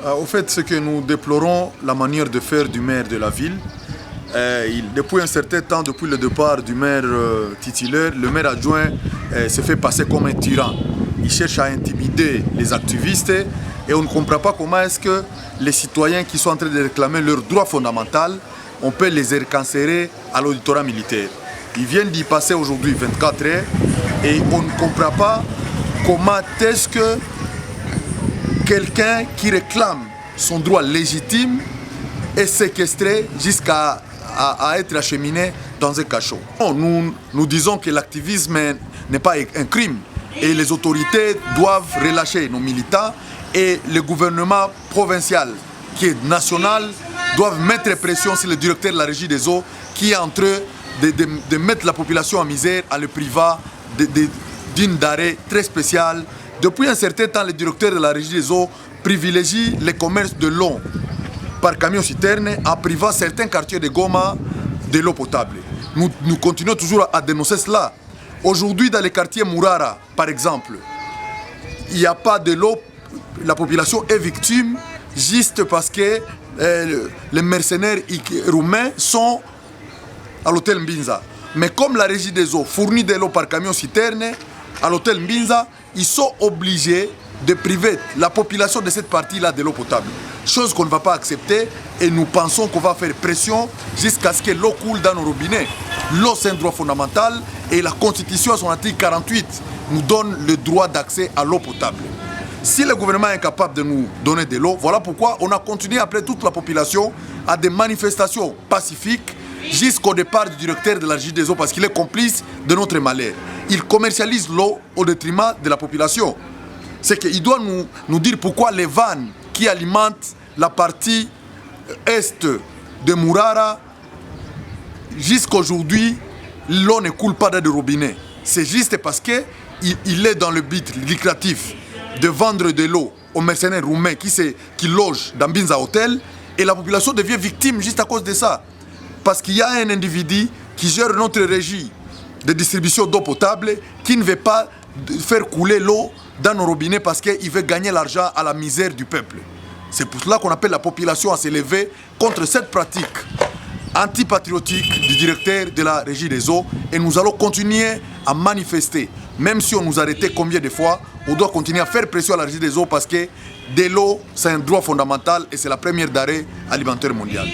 Au fait, ce que nous déplorons, la manière de faire du maire de la ville. Depuis un certain temps, depuis le départ du maire titulaire, le maire adjoint se fait passer comme un tyran. Il cherche à intimider les activistes et on ne comprend pas comment est-ce que les citoyens qui sont en train de réclamer leurs droits fondamentaux, on peut les récancerer à l'auditorat militaire. Ils viennent d'y passer aujourd'hui 24 heures et on ne comprend pas comment est-ce que quelqu'un qui réclame son droit légitime est séquestré jusqu'à être acheminé dans un cachot. Nous disons que l'activisme n'est pas un crime et les autorités doivent relâcher nos militants et le gouvernement provincial qui est national doivent mettre pression sur le directeur de la régie des eaux qui est en train de mettre la population en misère en le privant d'une d'arrêt très spéciale. Depuis un certain temps, le directeur de la régie des eaux privilégie les commerces de l'eau par camion-citerne en privant certains quartiers de Goma de l'eau potable. Nous continuons toujours à dénoncer cela. Aujourd'hui, dans les quartiers Mourara, par exemple, il n'y a pas de l'eau. La population est victime juste parce que les mercenaires roumains sont à l'hôtel Mbinza. Mais comme la régie des eaux fournit de l'eau par camion-citerne à l'hôtel Mbinza, ils sont obligés de priver la population de cette partie-là de l'eau potable. Chose qu'on ne va pas accepter et nous pensons qu'on va faire pression jusqu'à ce que l'eau coule dans nos robinets. L'eau, c'est un droit fondamental et la Constitution, à son article 48, nous donne le droit d'accès à l'eau potable. Si le gouvernement est incapable de nous donner de l'eau, voilà pourquoi on a continué à appeler toute la population à des manifestations pacifiques jusqu'au départ du directeur de la régie des eaux parce qu'il est complice de notre malheur. Il commercialise l'eau au détriment de la population. C'est qu'il doit nous dire pourquoi les vannes qui alimentent la partie est de Mourara, jusqu'à aujourd'hui, l'eau ne coule pas dans des robinets. C'est juste parce qu'il est dans le but lucratif de vendre de l'eau aux mercenaires roumains qui logent dans Binza Hotel et la population devient victime juste à cause de ça. Parce qu'il y a un individu qui gère notre régie de distribution d'eau potable qui ne veut pas faire couler l'eau dans nos robinets parce qu'il veut gagner l'argent à la misère du peuple. C'est pour cela qu'on appelle la population à s'élever contre cette pratique antipatriotique du directeur de la régie des eaux et nous allons continuer à manifester. Même si on nous arrêtait combien de fois, on doit continuer à faire pression à la régie des eaux parce que de l'eau, c'est un droit fondamental et c'est la première d'arrêt alimentaire mondial.